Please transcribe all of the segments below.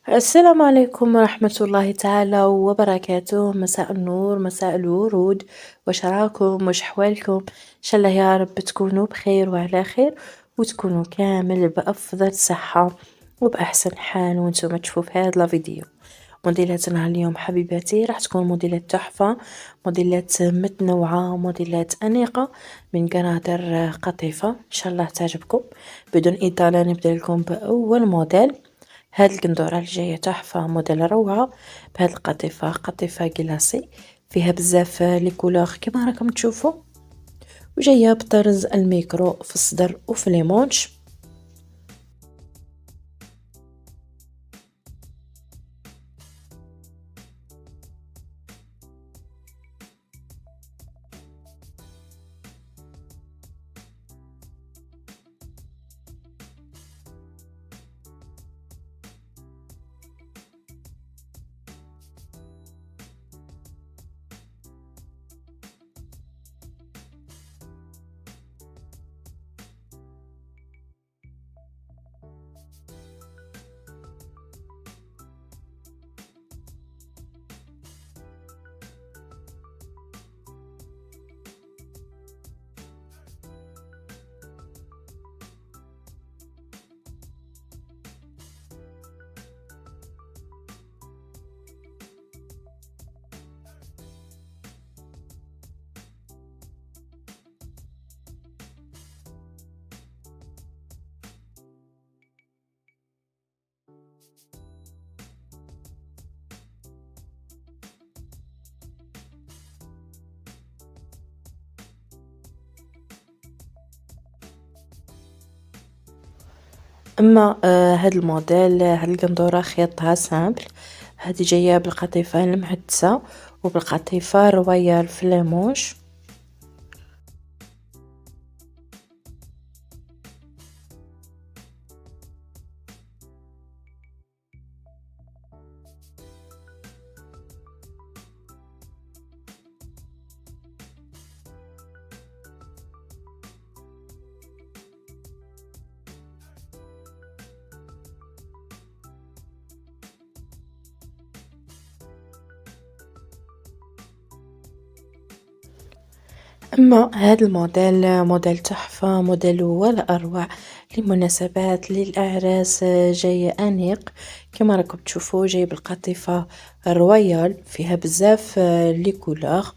السلام عليكم ورحمة الله تعالى وبركاته، مساء النور، مساء الورود، واش راكم، واش حوالكم؟ إن شاء الله يا رب تكونوا بخير وعلى خير وتكونوا كامل بأفضل صحة وبأحسن حال وانتم تشوفوا في هذا الفيديو. موديلاتنا اليوم حبيباتي راح تكون موديلات تحفة، موديلات متنوعة، موديلات أنيقة من قنادر قطيفة، إن شاء الله تعجبكم. بدون إطالة نبدأ لكم بأول موديل. هاد القندورة الجاية تحفة، موديل روعة بهاد القطيفة، قطيفة كلاسي فيها بزاف لي كولور كما راكم تشوفوا، وجاية بطرز الميكرو في الصدر وفي لي مونش. اما هاد الموديل، هاد القندورة خياطها سامبل، هادي جاية بالقطيفة المعدسة وبالقطيفة رويال في لي مونش. أما هذا الموديل موديل تحفة، موديل ولا أروع للمناسبات للأعراس، جاي أنيق كما راكم تشوفوا، جاي بالقطيفة رويال فيها بزاف لي كولور.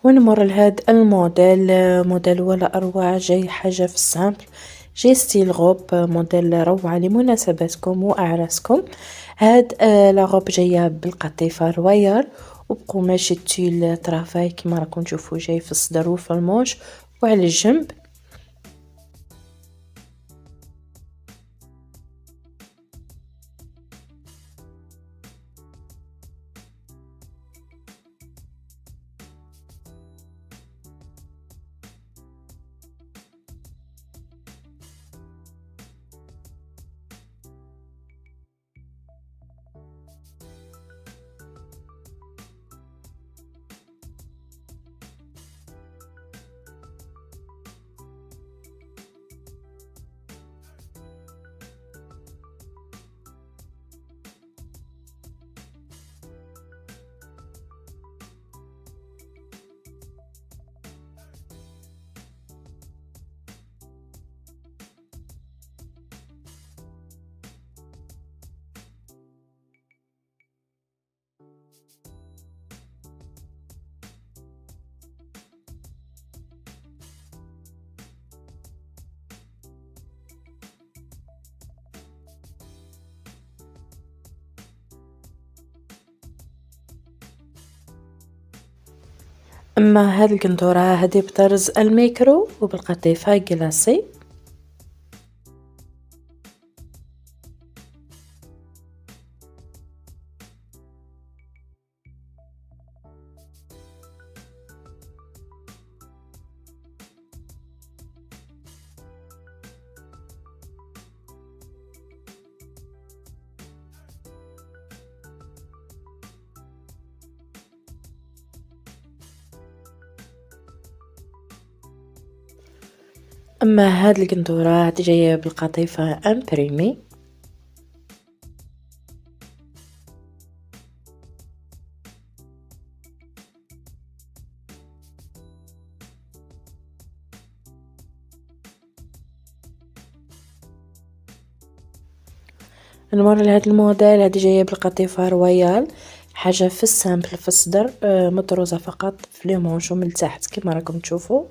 ونمر لهاد الموديل، موديل ولا أروع، جاي حاجة في السامبل، جاي ستيل غوب، موديل روعة لمناسباتكم وأعراسكم. هاد لا غوب جاية بالقطيفة رويال وبقماش التيل طرافاي كما راكم تشوفوا، جاي في الصدر وفي الموش وعلى الجنب. أما هاد القندورة هادي بطرز الميكرو وبالقطيفة جلاسي. أما هاد القندورة هادي جاية بالقطيفة امبريمي. نمر لهاد الموديل هادي جاية بالقطيفة رويال، حاجة في السامبل في الصدر مطروزة فقط في لي مونش ومن تحت كيما راكم تشوفوا.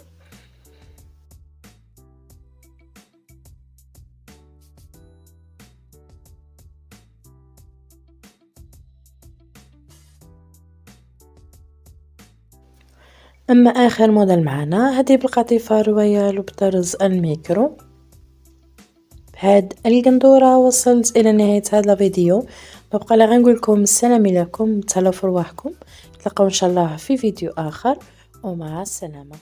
أما آخر موديل معانا هادي بالقطيفة رويال وبطرز الميكرو. بهاد القندورة وصلت إلى نهاية هذا الفيديو، مبقى غير نقولكم السلام عليكم، تهلاو في رواحكم، نتلاقاو إن شاء الله في فيديو آخر ومع السلامة.